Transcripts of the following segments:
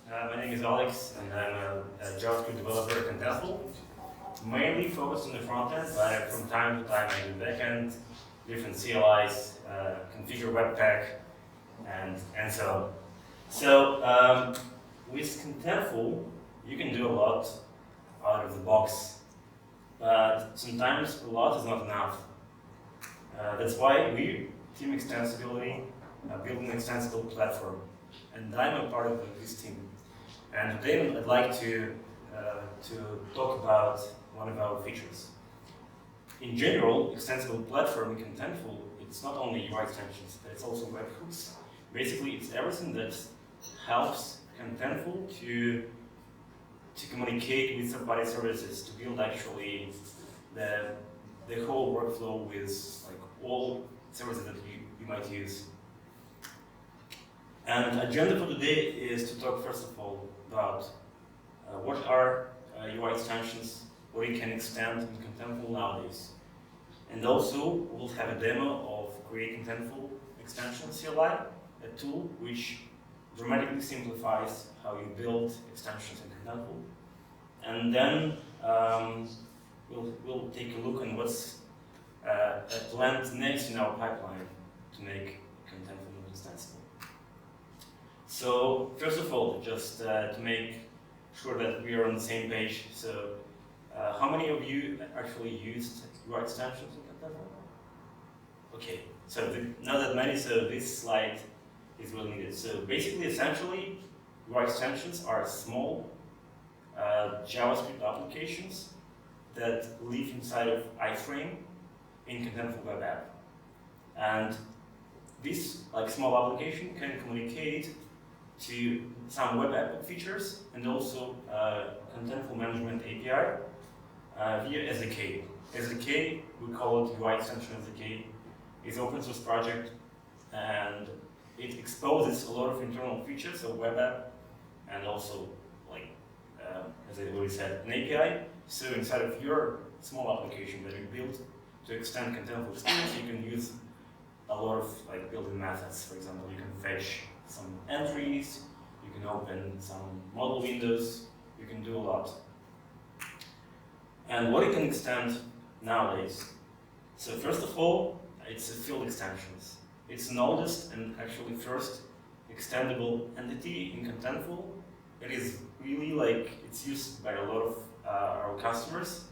My name is Alex, and I'm a JavaScript developer at Contentful. Mainly focused on the front end, but from time to time I do backend, different CLIs, configure Webpack, and so on. So with Contentful, you can do a lot out of the box, but sometimes a lot is not enough. That's why we team extensibility, build an extensible platform, and I'm a part of this team. And today I'd like to talk about one of our features. In general, extensible platform in Contentful, it's not only UI extensions, but it's also webhooks. Basically, it's everything that helps Contentful to communicate with third-party services, to build actually the whole workflow with like all services that you might use. And the agenda for today is to talk first of all about what are UI extensions, what you can extend in Contentful nowadays. And also we'll have a demo of create-contentful-extension CLI, a tool which dramatically simplifies how you build extensions in Contentful. And then we'll take a look on what's planned next in our pipeline to make Contentful more extensible. So first of all, just to make sure that we are on the same page, so how many of you actually used UI extensions in Contentful? Okay, so not that many, so this slide is really needed. So basically, essentially, UI extensions are small JavaScript applications that live inside of iframe in Contentful web app. And this small application can communicate to some web app features and also Contentful management API via SDK. SDK, we call it UI extension SDK, is an open source project and it exposes a lot of internal features of web app and also, as I already said, an API. So inside of your small application that you build to extend Contentful experience, you can use a lot of built-in methods. For example, you can fetch some entries, you can open some model windows, you can do a lot. And what you can extend nowadays? So first of all, it's a field extensions. It's the oldest and actually first extendable entity in Contentful. It is really it's used by a lot of our customers.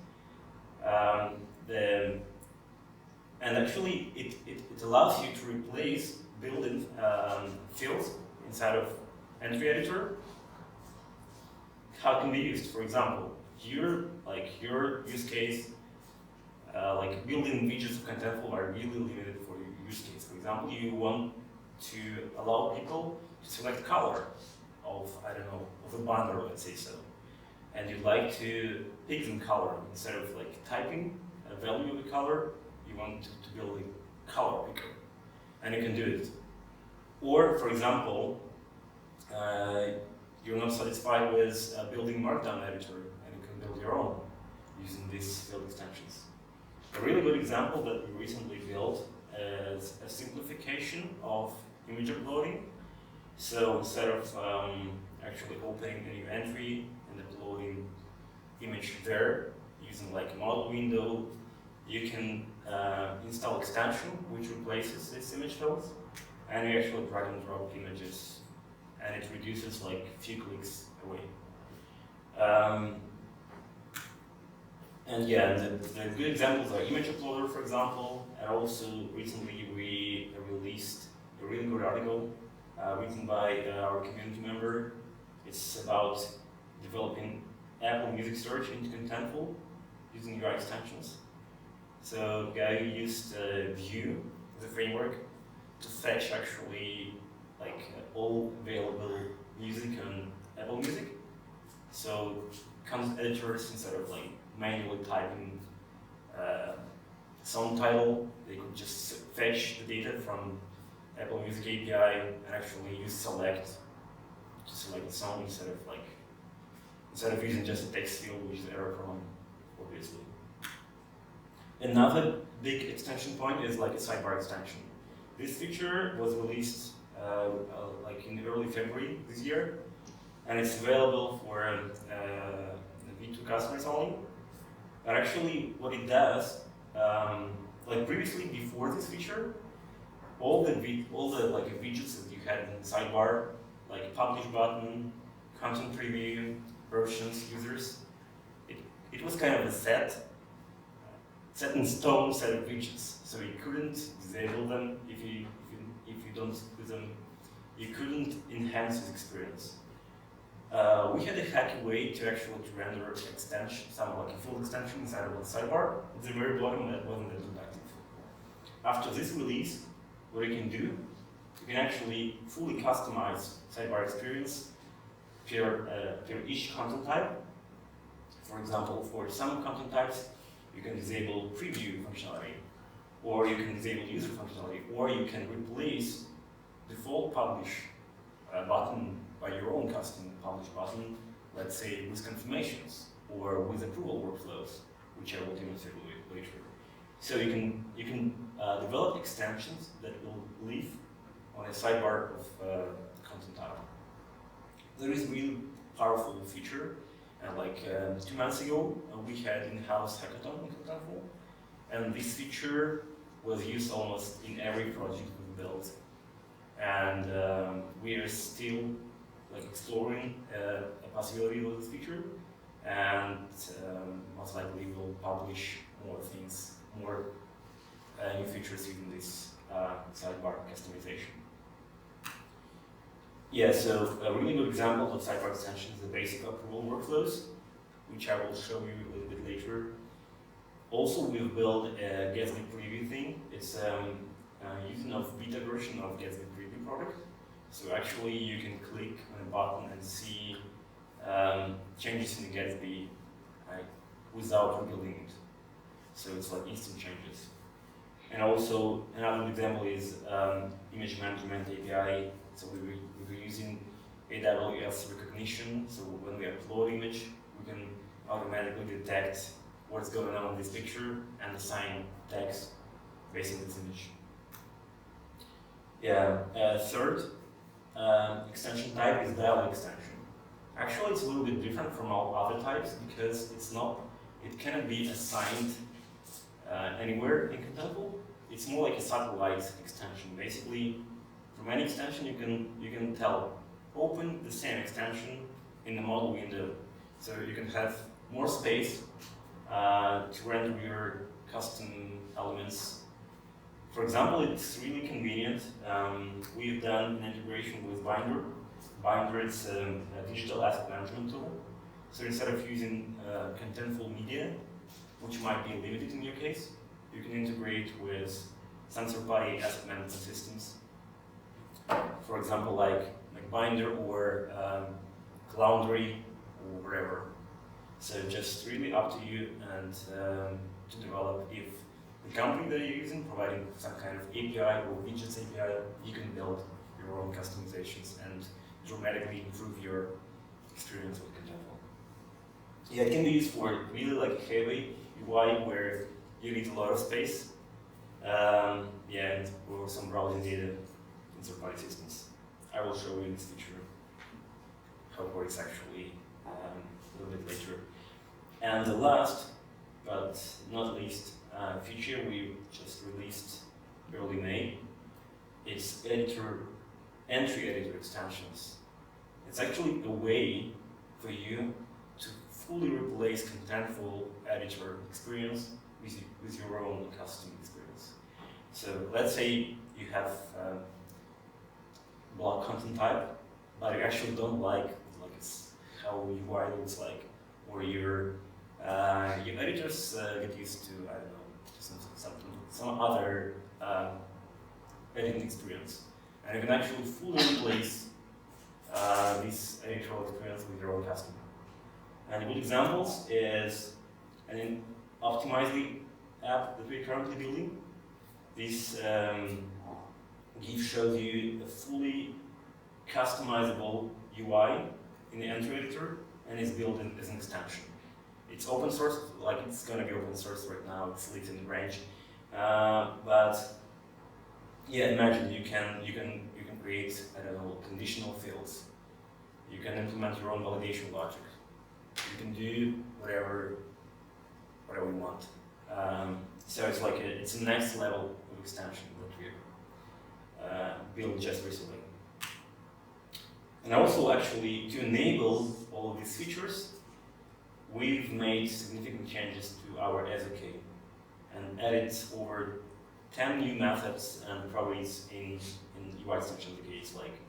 And actually, it allows you to replace built-in fields inside of entry editor. How it can be used? For example, your use case, built-in widgets of Contentful are really limited for your use case. For example, you want to allow people to select color of a banner, let's say so, and you'd like to pick some color instead of typing a value of the color. You want to build a color picker, and you can do it. Or, for example, you're not satisfied with building Markdown editor, and you can build your own using these field extensions. A really good example that we recently built is a simplification of image uploading. So instead of actually opening a new entry and uploading image there using a model window, you can install extension which replaces this image fields, and you actually drag and drop images, and it reduces a few clicks away. And yeah, the good examples are image uploader, for example, and also recently we released a really good article written by our community member. It's about developing Apple Music search into Contentful using UI extensions. So the guy used Vue as a framework to fetch actually all available music on Apple Music. So content editors, instead of manually typing song title, they could just fetch the data from Apple Music API and actually use select to select the song instead of using just a text field, which is error prone, obviously. Another big extension point is a sidebar extension. This feature was released in early February this year, and it's available for V2 customers only. But actually, what it does, like previously, before this feature, all the like widgets that you had in the sidebar, like publish button, content preview, versions, users, it was kind of a set in stone set of widgets. So you couldn't disable them if you don't use them. You couldn't enhance this experience. We had a hacky way to actually render extension, some like a full extension inside of the sidebar. At the very bottom, that wasn't that productive. After this release, what you can do, you can actually fully customize sidebar experience per each content type. For example, for some content types, you can disable preview functionality, or you can disable user functionality, or you can replace default publish button by your own custom publish button, let's say with confirmations or with approval workflows, which I will demonstrate later. So you can develop extensions that will live on a sidebar of content type. There is a really powerful feature. Like 2 months ago, we had in-house hackathon in Contentful, and this feature was used almost in every project we built. And we are still like exploring a possibility of this feature, and most likely we'll publish more things, more new features using this sidebar customization. Yeah, so a really good example of sidebar extension is the basic approval workflows, which I will show you a little bit later. Also, we've built a Gatsby preview thing. It's using a beta version of Gatsby preview product. So actually, you can click on a button and see changes in the Gatsby without rebuilding it. So it's like instant changes. And also, another example is image management API. So we were using AWS recognition. So when we upload image, we can automatically detect what's going on in this picture and assign tags based on this image. Yeah. Third extension type is dialog extension. Actually, it's a little bit different from all other types because it cannot be assigned anywhere in Contentful. It's more like a satellite extension. Basically, from any extension, you can tell open the same extension in the model window, so you can have more space to render your custom elements. For example, it's really convenient. We've done an integration with Binder. Binder is a digital asset management tool. So instead of using Contentful media, which might be limited in your case, you can integrate with some third-party asset management systems. For example, like Binder or Cloudry or wherever. So just really up to you and to develop. If the company that you're using providing some kind of API or widgets API, you can build your own customizations and dramatically improve your experience with Contentful. Yeah, it can be used for really like heavy UI where you need a lot of space. Yeah, and for some browsing data in third-party systems. I will show you in this feature how it works actually a little bit later. And the last, but not least, feature we just released early May is entry editor extensions. It's actually a way for you to fully replace Contentful editor experience with your own custom experience. So let's say you have block content type, but you actually don't like it's how UI looks like, or your editors get used to, I don't know, just some other editing experience, and you can actually fully replace this editorial experience with your own custom. And good examples is an Optimizely app that we're currently building. This GIF shows you a fully customizable UI in the entry editor and is built as an extension. It's open source, like it's going to be open source right now. It's leaked in the branch, but yeah, imagine you can create, I don't know, conditional fields You can implement your own validation logic. You can do whatever you want. So it's like it's the next level of extension that we built just recently. And also, actually, to enable all of these features, we've made significant changes to our SDK and added over 10 new methods and properties in UI extension SDKs. Like,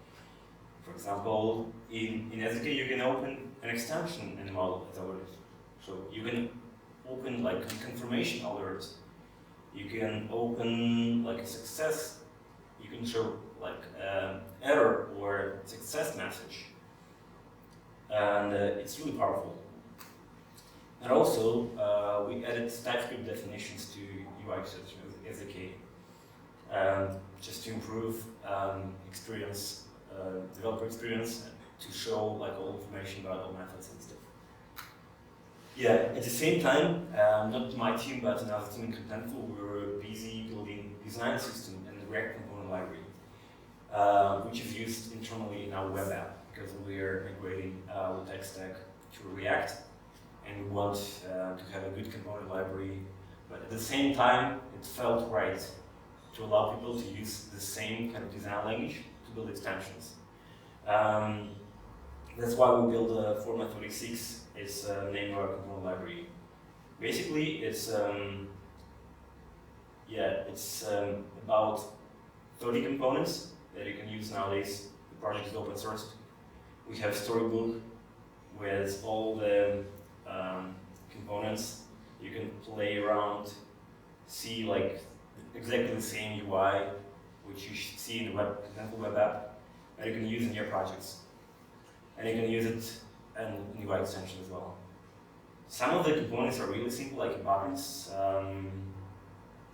for example, in SDK you can open an extension in the model as alert. So you can open like a confirmation alert. You can open like a success. You can show like error or success message, and it's really powerful. And also, we added TypeScript definitions to UI extension SDK, just to improve experience, developer experience, to show like all information about all methods and stuff. Yeah, at the same time, not my team, but another team in Contentful, we were busy building design system and the React component library, which is used internally in our web app because we are migrating our tech stack to React, and we want to have a good component library. But at the same time, it felt right to allow people to use the same kind of design language to build extensions. That's why we built a format 36. It's the name of our component library. Basically, it's about 30 components that you can use nowadays. The project is open sourced. We have storybook with all the components. You can play around, see like exactly the same UI, which you should see in the Contentful web app, that you can use in your projects. And you can use it in UI extension as well. Some of the components are really simple, like buttons,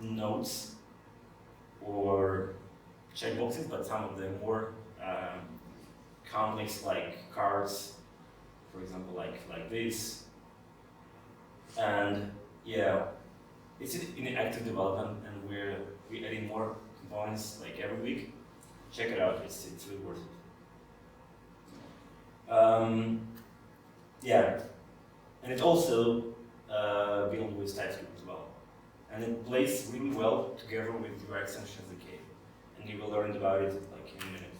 notes, or checkboxes, but some of them more complex, like cards, for example, like this. And yeah, it's in active development, and we're adding more components like every week. Check it out; it's really worth it. Yeah, and it's also built with TypeScript as well, and it plays really well together with UI extension SDK, and you will learn about it like in a minute.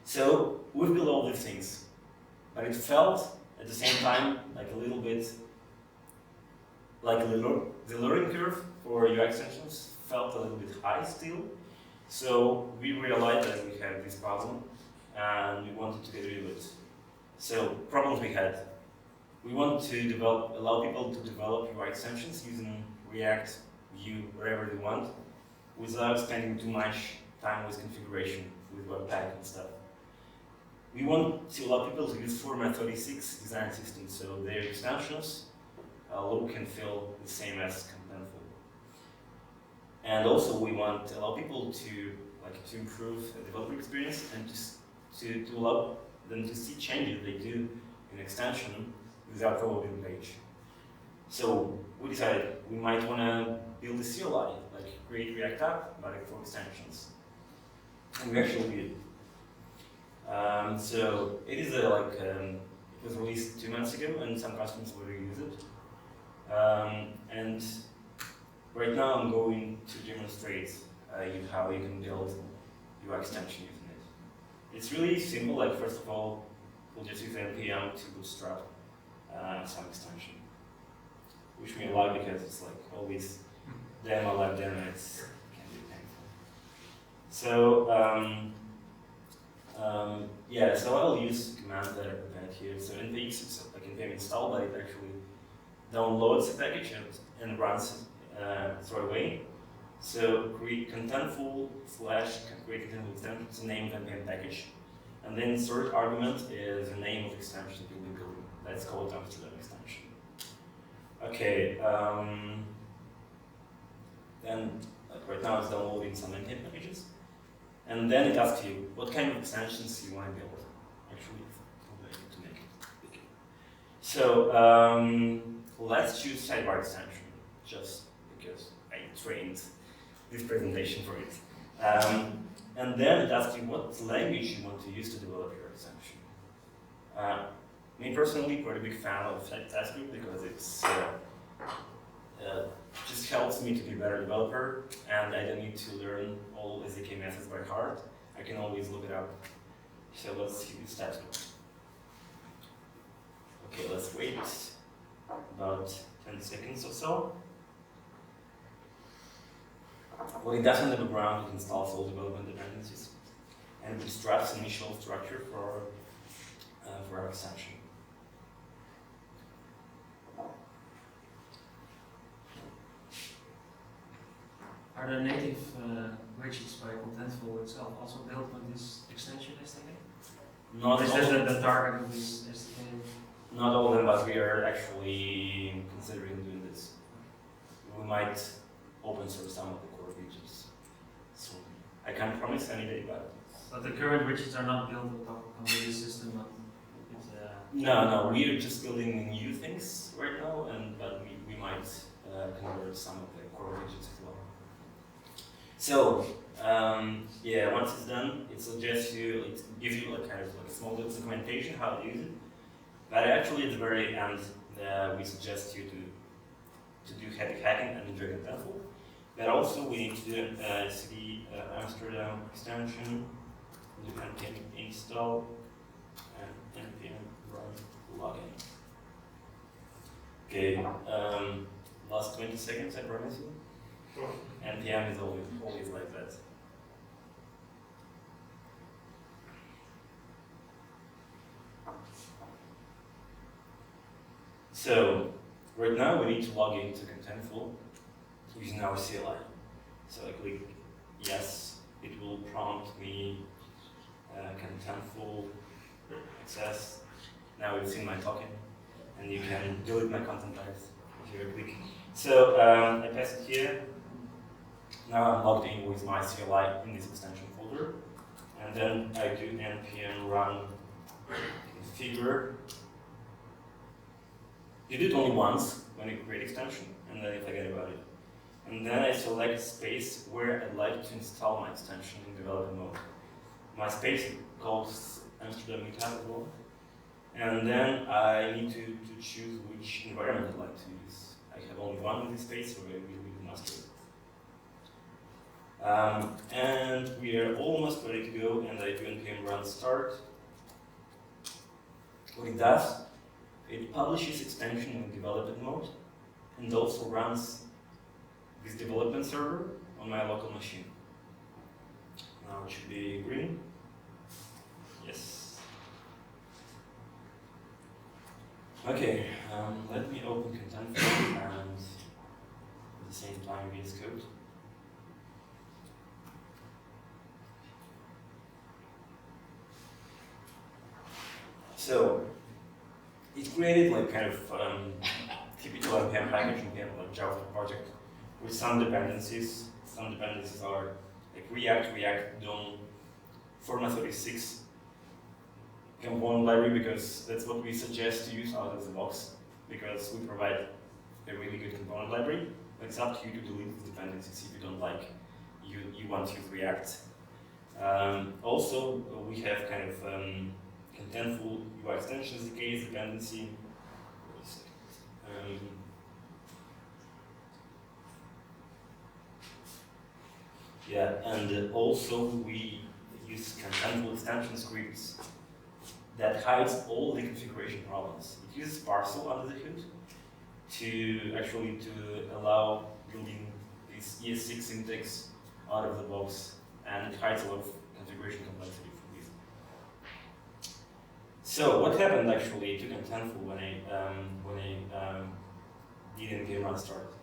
So we've built all these things, but it felt at the same time like a little bit like the learning curve for UI extensions felt a little bit high still. So we realized that we had this problem, and we wanted to get rid of it. So problems we had. We want to allow people to develop UI extensions using React, Vue, wherever they want, without spending too much time with configuration, with Webpack and stuff. We want to allow people to use format 36 design system, so their extensions look and feel the same as Contentful. And also we want to allow people to improve the developer experience and to allow them to see changes they do in extension without overloading the page. So we decided we might want to build a CLI, like create React app, but for extensions. And we actually did. So it is it was released 2 months ago, and some customers already use it. And right now I'm going to demonstrate how you can build UI extension using it. It's really simple. Like first of all, we'll just use npm to bootstrap some extension, which we like because it's like always demo, live demo. It can be painful. So yeah, so I'll use the command that I prepared here. So npx is like npm install, but it actually downloads the package and runs straight away. So create-contentful-extension is the name of the npm package. And then third argument is the name of the extension you'll be building. That's called Amsterdam extension. Okay, then right now it's downloading some npm packages. And then it asks you what kind of extensions you want to build. Actually, to make it big. So let's choose sidebar extension, just because I trained this presentation for it. And then it asks you what language you want to use to develop your extension. Me personally, quite a big fan of TypeScript because it's just helps me to be a better developer, and I don't need to learn all SDK methods by heart. I can always look it up. So let's use TypeScript. Okay, let's wait about 10 seconds or so. What it does in the background, it installs all development dependencies and bootstraps initial structure for our extension. Are the native widgets by Contentful itself also built with this extension SDK? Not is all that the target of this SDK? Not all of them, but we are actually considering doing this. We might open source some of the core features. So I can't promise any day, but the current widgets are not built on top of this system. No, we are just building new things right now, but we might convert some of the core widgets as well. So yeah, once it's done, it suggests you, it gives you like kind of like a small documentation how to use it. But actually, at the very end, we suggest you to do heavy hacking and enjoy Contentful. But also, we need to do cd Amsterdam extension, do npm install, and npm run login. Okay, last 20 seconds, I promise you. npm is always like that. So, right now we need to log into Contentful using our CLI. So I click yes, it will prompt me Contentful access. Now it's in my token, and you can delete my content types if you click. So I pass it here. Now I'm logged in with my CLI in this extension folder, and then I do npm run configure. You do it only once when you create extension, and then you forget about it. And then I select space where I'd like to install my extension in developer mode. My space calls Amsterdam Meetup as well. And then I need to choose which environment I'd like to use. I have only one in this space, so we will master it. And we are almost ready to go, and I do npm run start. What it does, it publishes extension in development mode and also runs this development server on my local machine. Now it should be green. Yes. Okay, let me open Contentful and at the same time VS Code. So it created like kind of typical npm package, npm like Java project with some dependencies. Some dependencies are like React DOM, Forma 36 component library, because that's what we suggest to use out of the box, because we provide a really good component library. But it's up to you to delete the dependencies if you don't like, you want to use React. Also, we have kind of Contentful UI extensions, the case dependency. Yeah, and also we use Contentful extension scripts that hides all the configuration problems. It uses parcel under the hood to actually allow building this ES6 syntax out of the box, and it hides a lot of configuration complexity. So what happened actually to Contentful when I did npm run start?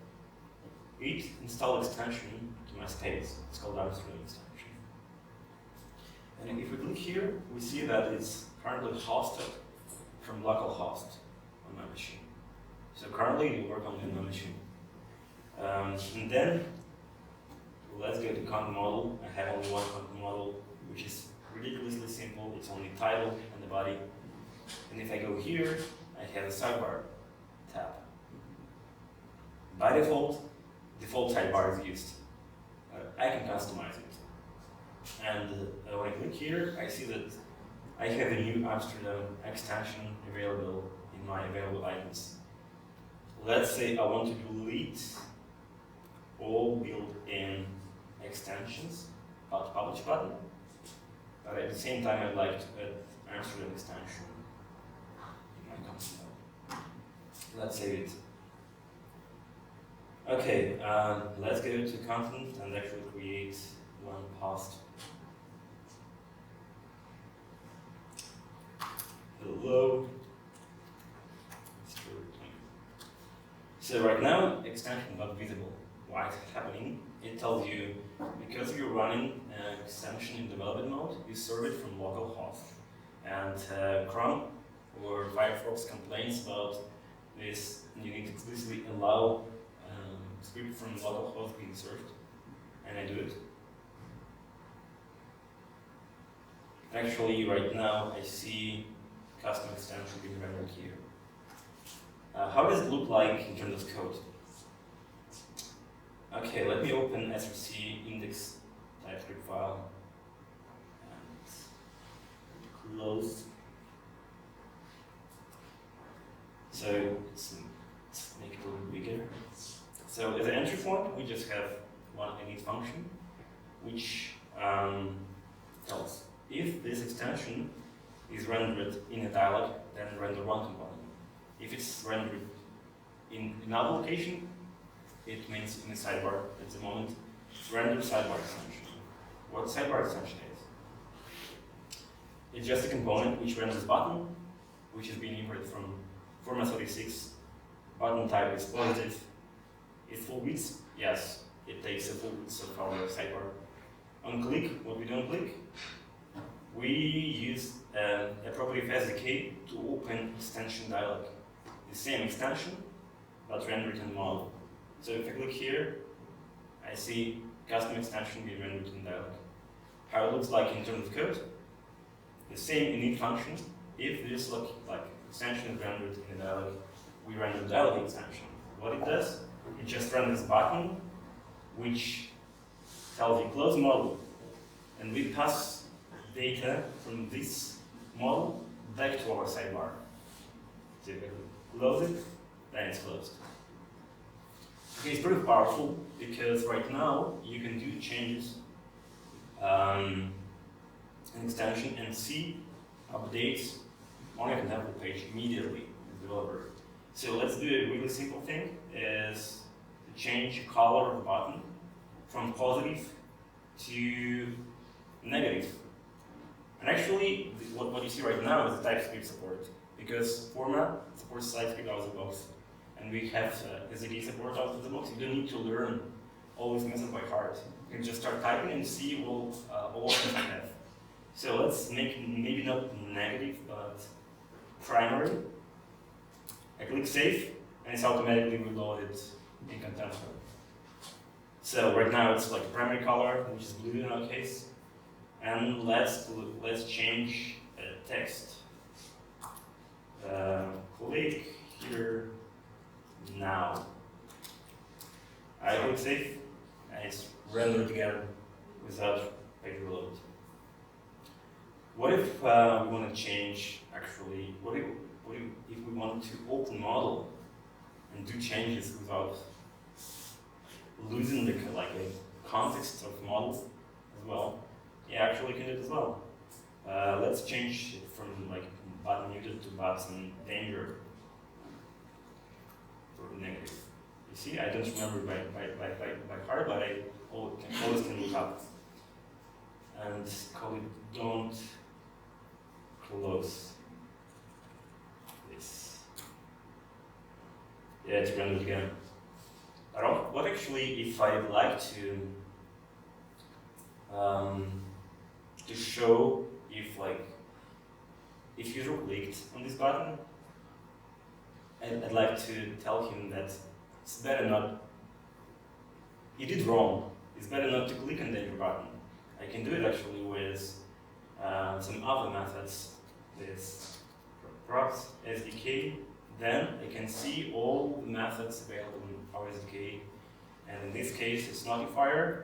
It installed extension to my space. It's called Amsterdam extension. And if we click here, we see that it's currently hosted from localhost on my machine. So currently it works on my machine. And then let's go to content model. I have only one content model, which is ridiculously simple. It's only title and the body. And if I go here, I have a sidebar tab. By default sidebar is used. I can customize it. And when I click here, I see that I have a new Amsterdam extension available in my available items. Let's say I want to delete all built-in extensions but publish button, but at the same time I'd like to add Amsterdam extension in my console. Let's save it. Okay, let's go to content and actually create one post. Hello. So right now, extension not visible. Why is it happening? It tells you because you're running an extension in development mode, you serve it from localhost. And Chrome or Firefox complains about this. You need to explicitly allow script from localhost being served, and I do it. Actually, right now I see custom extension being rendered here. How does it look like in terms of code? Okay, let me open src index TypeScript file and close. So let's make it a little bigger. So as an entry point, we just have one init function, which tells if this extension is rendered in a dialog, then render one component. If it's rendered in another location, it means in the sidebar at the moment, render sidebar extension. What sidebar extension is? It's just a component which renders button, which is being imported from format 36. Button type is positive. It's full width? Yes, it takes a full width of our sidebar. On click, what we don't click, we use a property of SDK to open extension dialog. The same extension, but rendered in model. So if I click here, I see custom extension being rendered in dialog. How it looks like in terms of code, the same init function. If this looks like extension is rendered in a dialog, we render dialog extension. What it does, it just renders button, which tells you close model, and we pass data from this model back to our sidebar. So if I close it, then it's closed. Okay, it's pretty powerful because right now you can do changes in extension and see updates on your contentful page immediately as a developer. So let's do a really simple thing: is to change color of the button from positive to negative. And actually, what you see right now is the TypeScript support, because format supports TypeScript out of the box, and we have SDK support out of the box. You don't need to learn all these methods by heart. You can just start typing and see all options we have. So let's make maybe not negative, but primary. I click save, and it's automatically reloaded in Contentful. So right now it's like primary color, which is blue in our case. And let's change text. Click here now. I click save, and it's rendered again without page reload. What if we want to change? Actually, what if we want to open model and do changes without losing the context of model as well? Yeah, actually can do it as well. Let's change it from button muted to button danger for negative. You see, I don't remember by heart, but I always can look up and call it don't close this. Yeah, it's rendered again. What actually, if I'd like to show if user clicked on this button, I'd like to tell him that it's better not, he did wrong, it's better not to click on the danger button. I can do it actually with some other methods, this props SDK, then I can see all the methods available in our SDK, and in this case it's notifier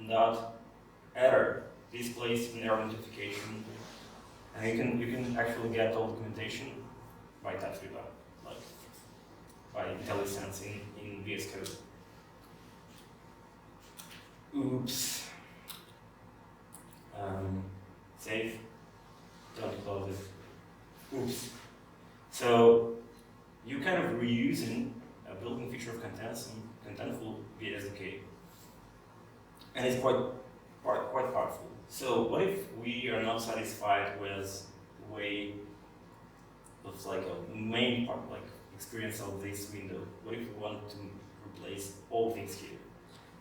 dot error displays an error notification And you can actually get all documentation by TypeScript, like by IntelliSense in VS Code. Oops. Save. Don't close it. Oops. So you kind of reusing a built-in feature of contentful via SDK, and it's quite powerful. So what if we are not satisfied with the way of like a main part, like experience of this window? What if we want to replace all things here?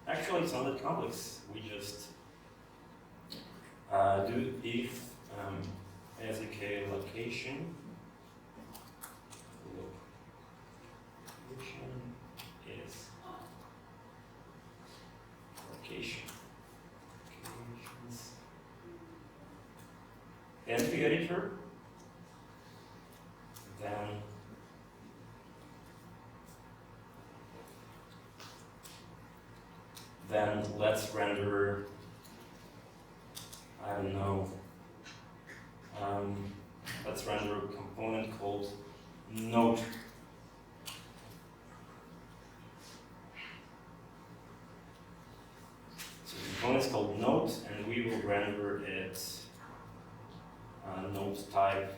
Actually, it's not that complex. We just do if SDK location is locations entry editor, then let's render, I don't know, let's render a component called node. So the component is called node, and we will render it node type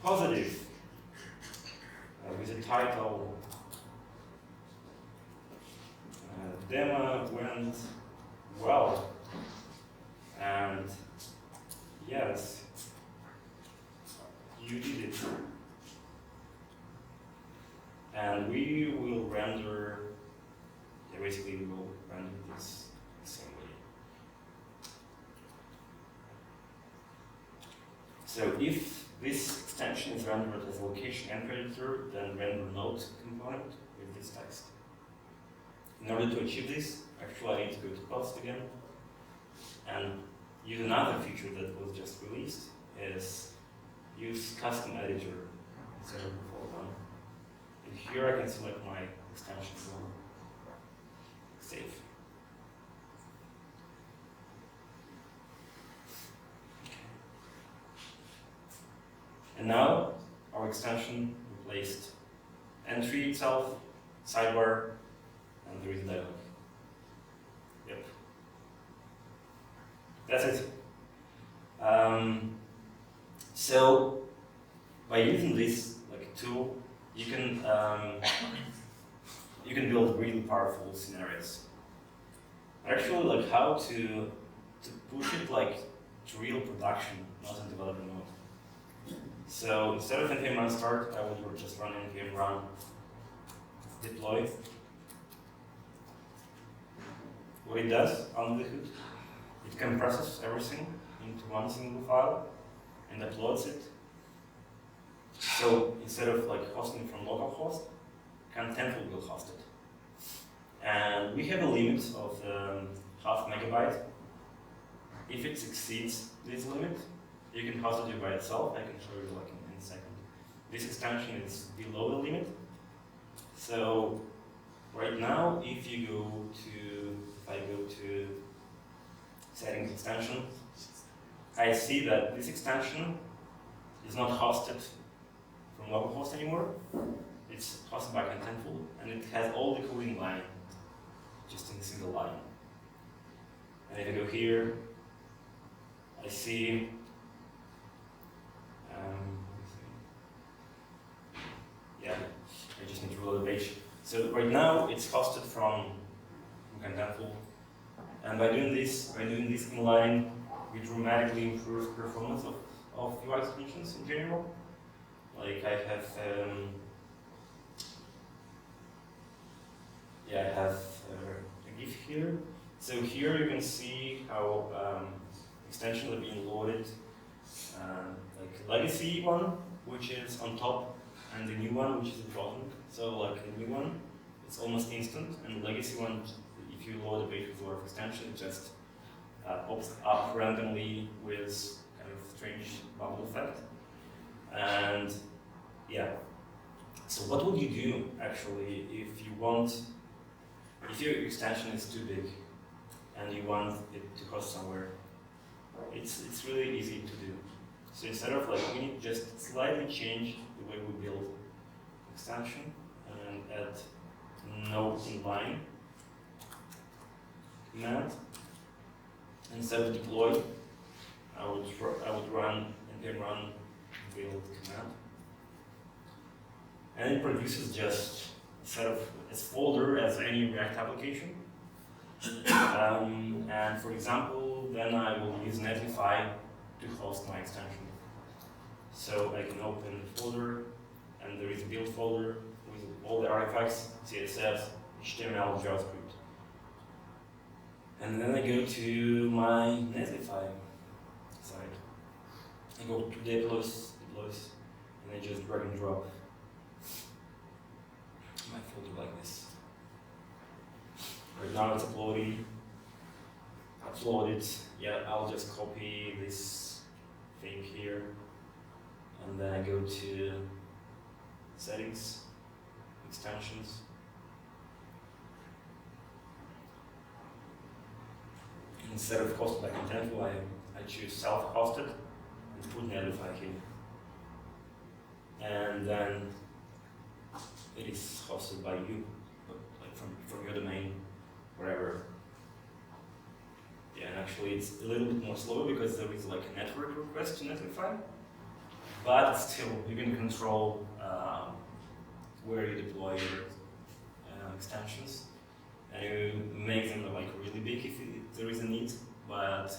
positive with a title. Demo went well, and yes, you did it. And we will render, basically we will render this the same way. So if this extension is rendered as a location entry editor, then render node component with this text. In order to achieve this, actually I need to go to post again and use another feature that was just released, is use custom editor instead of default one. And here I can select my extension and save. And now our extension replaced entry itself, sidebar, and there is a dialog. Yep. That's it. So by using this like tool, you can build really powerful scenarios. Actually, like how to push it like to real production, not in development mode. So instead of npm run start, I would just run npm run deploy. What it does under the hood, it compresses everything into one single file and uploads it. So instead of like hosting from localhost, Contentful will host it. And we have a limit of 0.5 megabyte. If it exceeds this limit, you can host it by itself. I can show you like in a second. This extension is below the limit. So right now, if I go to settings extension, I see that this extension is not hosted from localhost anymore. It's hosted by Contentful, and it has all the coding line just in a single line. And if I go here, I see I just need to reload the page. So right now it's hosted from Contentful, and by doing this inline, we dramatically improve performance of UI extensions in general. Like I have a GIF here. So here you can see how extensions are being loaded, like legacy one, which is on top, and the new one, which is at the bottom. So like the new one, it's almost instant, and the legacy one, if you load a page with a lot of extension, it just pops up randomly with kind of strange bubble effect. And yeah, so what would you do actually if your extension is too big and you want it to host somewhere? it's really easy to do. So instead of like, we need just slightly change the way we build extension and add node inline command. Instead of deploy, I would run npm run build command, and it produces just a set of its folder as any React application. And for example, then I will use Netlify to host my extension. So I can open the folder, and there is a build folder with all the artifacts, CSS, HTML, JavaScript. And then I go to my Netlify side. I go to deploys, and I just drag and drop my folder like this. Right now it's uploaded. Yeah, I'll just copy this thing here, and then I go to settings, extensions. Instead of hosted by Contentful, I choose self-hosted and put Netlify here. And then it is hosted by you, like from your domain, wherever. Yeah, and actually it's a little bit more slow because there is like a network request to Netlify, but still you can control where you deploy your extensions, and you make them like really big if there is a need. But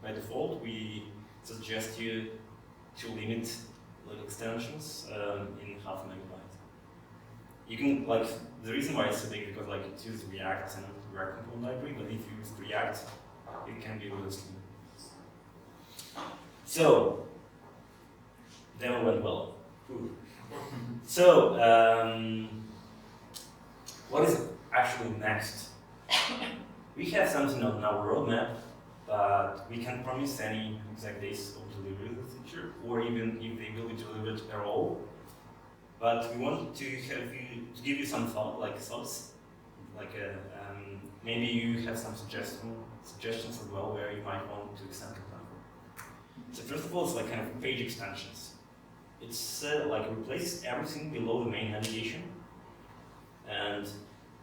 by default, we suggest you to limit like extensions in 0.5 MB. You can like the reason why it's so big because like it uses React and React component library, but if you use React, it can be really slow. So demo went well. Ooh. So what is actually next? We have something on our roadmap, but we can't promise any exact days of delivery of the feature, or even if they will be delivered at all. But we want to give you some thoughts, like maybe you have some suggestions as well where you might want to extend Contentful. So first of all, it's like kind of page extensions. It's like replaces everything below the main navigation, and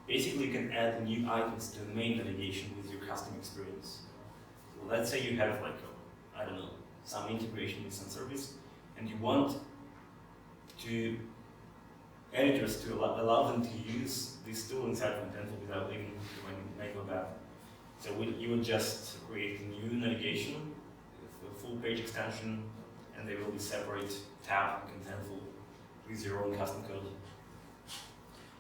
basically you can add new items to the main navigation with your custom experience. So let's say you have like I don't know, some integration with some service, and you want to editors to allow them to use this tool inside Contentful without leaving the main web app. So you would just create a new navigation with a full page extension, and they will be separate tab in Contentful with your own custom code.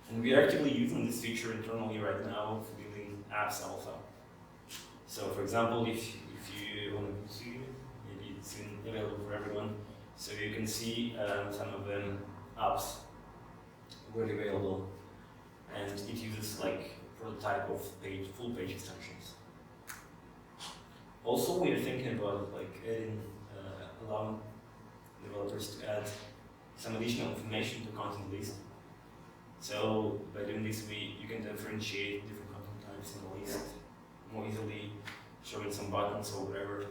And we are actively using this feature internally right now for building apps alpha. So for example, if you want to see, maybe it's available for everyone, so you can see some of them apps already available, and it uses like prototype of full page extensions. Also, we are thinking about like allowing developers to add some additional information to content list. So by doing this, you can differentiate different content types in the list more easily, showing some buttons or whatever.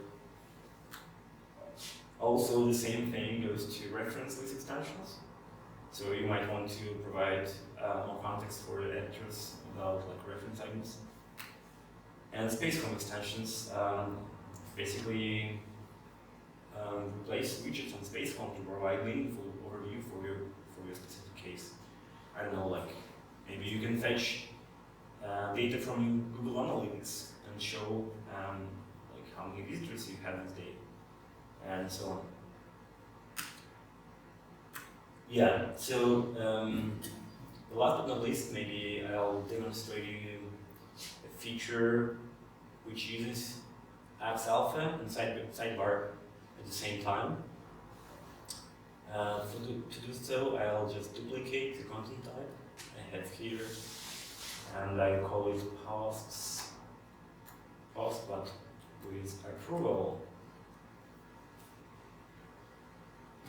Also, the same thing goes to reference list extensions. So you might want to provide more context for the editors about like reference items. And space-com extensions basically replace widgets on space-com to provide meaningful overview for your specific case. I don't know, like maybe you can fetch data from Google Analytics and show like how many visitors you have this day, and so on. Yeah, so last but not least, maybe I'll demonstrate you a feature which uses apps alpha and sidebar at the same time. To do so, I'll just duplicate the content type I have here, and I call it post but with approval.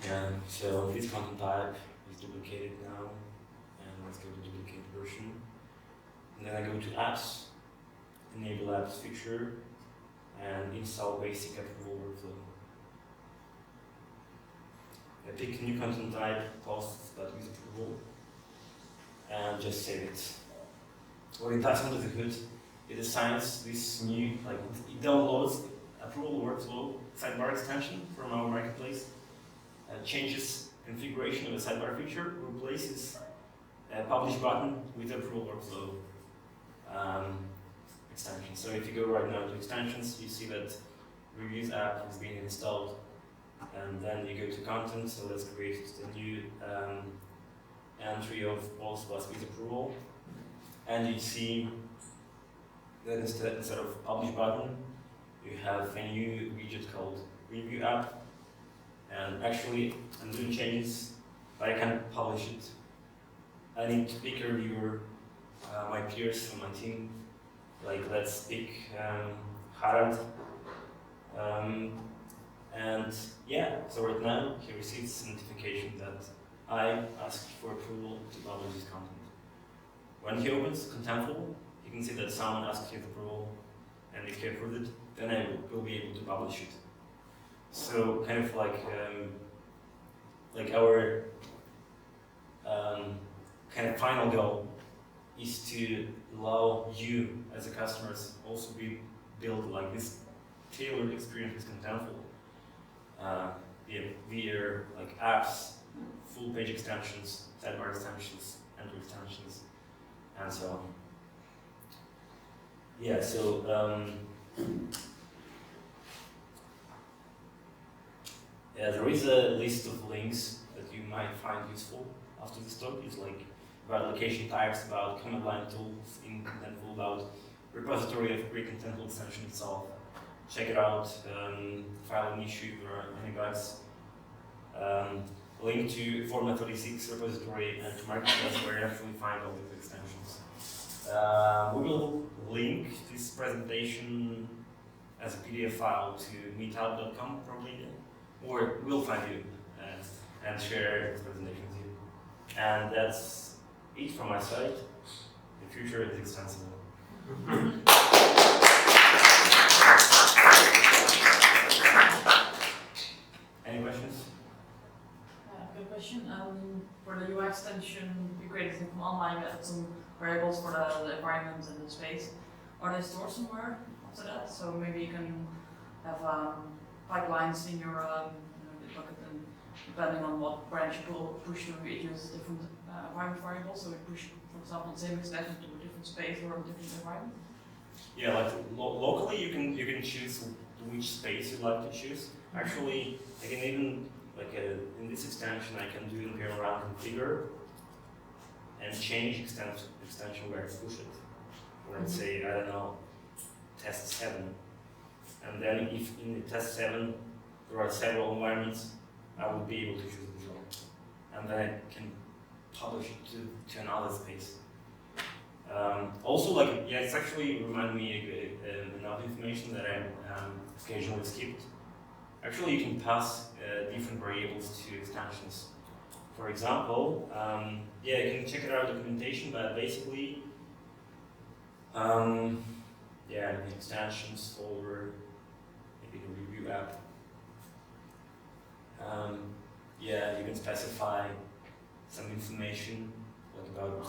Yeah, so this content type is duplicated now, and let's go to duplicate version. And then I go to apps, enable apps feature, and install basic approval workflow. I pick new content type, posts that use approval, and just save it. What it does under the hood, it assigns this new, like it downloads approval workflow sidebar extension from our marketplace, changes configuration of the sidebar feature, replaces a publish button with approval workflow extension. So if you go right now to extensions, you see that reviews app is being installed, and then you go to content. So let's create a new entry of post plus with approval, and you see that instead of publish button, you have a new widget called review app. And actually, I'm doing changes, but I can't publish it. I need to pick a reviewer, my peers from my team. Like, let's pick Harald. And yeah, so right now, he receives a notification that I asked for approval to publish this content. When he opens Contentful, you can see that someone asked his approval, and if he approved it, then I will be able to publish it. So kind of like our kind of final goal is to allow you as a customers also build like this tailored experience with Contentful via like apps, full page extensions, sidebar extensions, entry extensions, and so on. Yeah. So. Yeah, there is a list of links that you might find useful after this talk. It's like about location types, about command line tools in Contentful, about repository of create-contentful-extension itself. Check it out, file an issue if there are any bugs. Link to Format 36 repository and to Marketplace where you actually find all these extensions. We will link this presentation as a PDF file to meetup.com probably. Or we'll find you and share this presentation with you. And that's it from my side. The future is extensible. Any questions? Good question. For the UI extension, we created some online, we added some variables for the environment and the space. Are they stored somewhere after that? So maybe you can have pipelines in your bucket, and depending on what branch you push to, it uses different environment variables. So we push, for example, the same extension to a different space or a different environment. Yeah, like locally, you can choose which space you'd like to choose. Actually, I can even in this extension, I can do npm run configure and change extension where to push it. Let's say, I don't know, test 7. And then if in the test 7 there are several environments, I will be able to choose it as well. And then I can publish it to another space. Also, it's actually reminded me another information that I occasionally skipped. Actually, you can pass different variables to extensions. For example, you can check it out documentation, but basically, the extensions folder, maybe the review app. You can specify some information about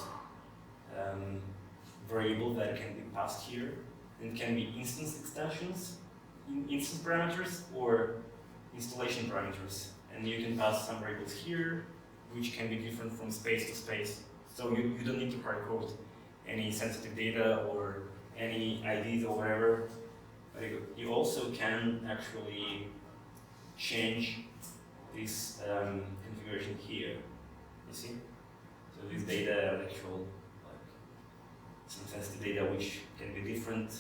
variable that can be passed here. It can be instance extensions, instance parameters, or installation parameters. And you can pass some variables here, which can be different from space to space. So you don't need to hard code any sensitive data or any IDs or whatever. But you also can actually change this configuration here. You see? So this data are actual, some sensitive data which can be different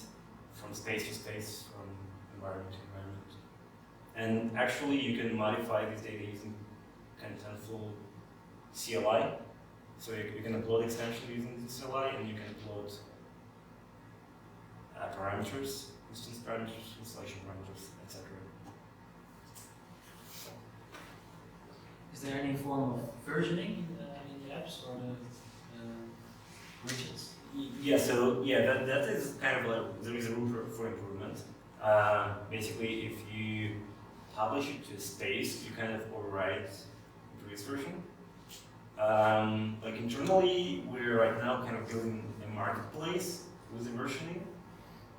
from space to space, from environment to environment. And actually, you can modify this data using Contentful CLI. So you can upload extension using the CLI, and you can upload parameters, instance parameters, installation parameters, etc. Is there any form of versioning in the apps or the widgets? That is kind of there is a room for improvement. Basically, if you publish it to a space, you kind of overwrite the previous version. Like internally, we're right now kind of building a marketplace with the versioning,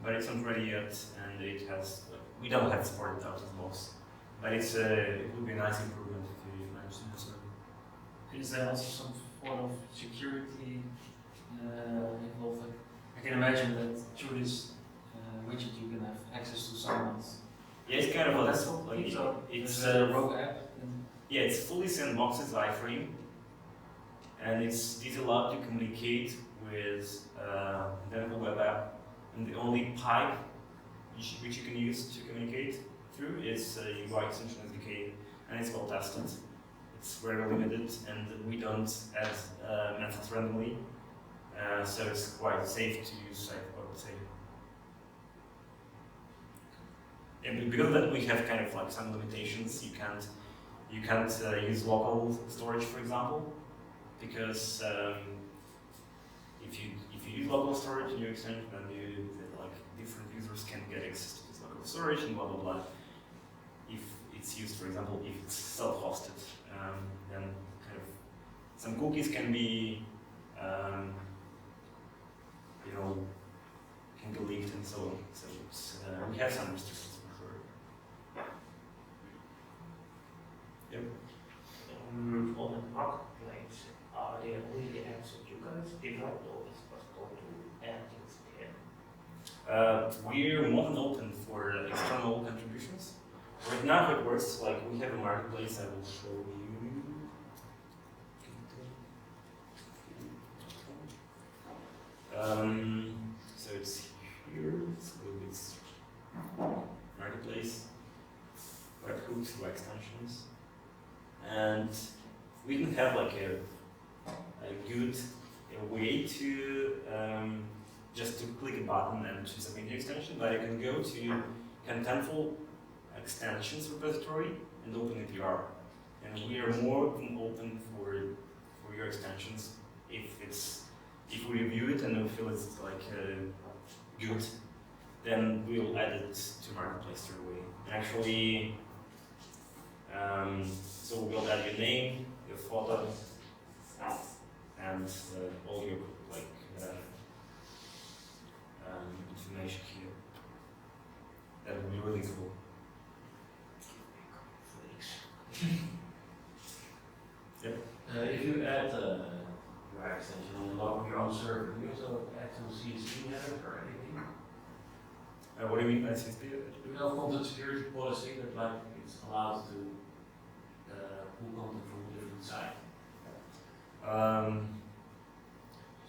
but it's not ready yet, and it has we don't have supported 1,000 blocks, but it would be a nice improvement if you manage to do so. Is there also some form of security involved? I can imagine that through this widget you can have access to someone's. Yeah, it's kind of That's it's a rogue app. yeah, it's fully sandboxed as iframe, and this allowed to communicate with the web app, and the only pipe which you can use to communicate through is UI extension SDK, and it's well tested. It's very limited, and we don't add methods randomly, so it's quite safe to use, I would say. And because of that, we have kind of like some limitations. You can't use local storage, for example, because if you use local storage in your extension, then like different users can get access to this local storage and blah blah blah. If it's used, for example, if it's self-hosted, then kind of some cookies can be can be leaked and so on. So we have some restrictions for sure. Yep. On the marketplace, are there only the apps that you guys developed, or is it possible to add things there? We're more than open for external contributions. Right now, how it works, like we have a marketplace. I will show you. So it's here. So it's marketplace, webhooks, UI extensions, and we can have like a good way to just to click a button and to submit the extension, but you can go to Contentful-Extensions repository and open a PR. And we are more than open for your extensions if we review it and we feel it's like good, then we'll add it to marketplace straight away. Actually, so we'll add your name, your photo, and all your like information here. That would be really cool. Yep. If you add your extension on the local your own server, do you also add to CSV header or anything? What do you mean by CSV? Do you have content security policy that like it's allowed to pull content from a different site?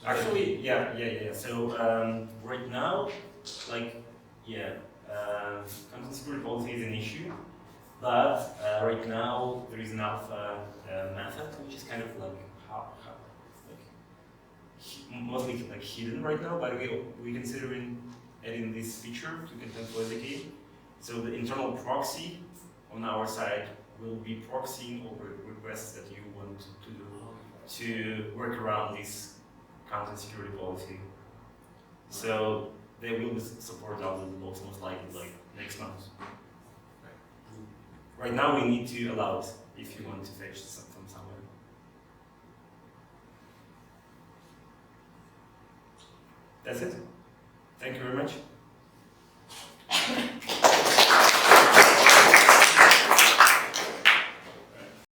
Actually, yeah. So right now, like, content security policy is an issue, but right now there is an alpha method which is kind of like mostly like hidden right now, but we considering adding this feature to Contentful SDK. So the internal proxy on our side will be proxying over requests that you want to do to work around this content security policy. So they will support out of the blocks most likely like next month. Right now we need to allow it if you want to fetch from somewhere. That's it. Thank you very much.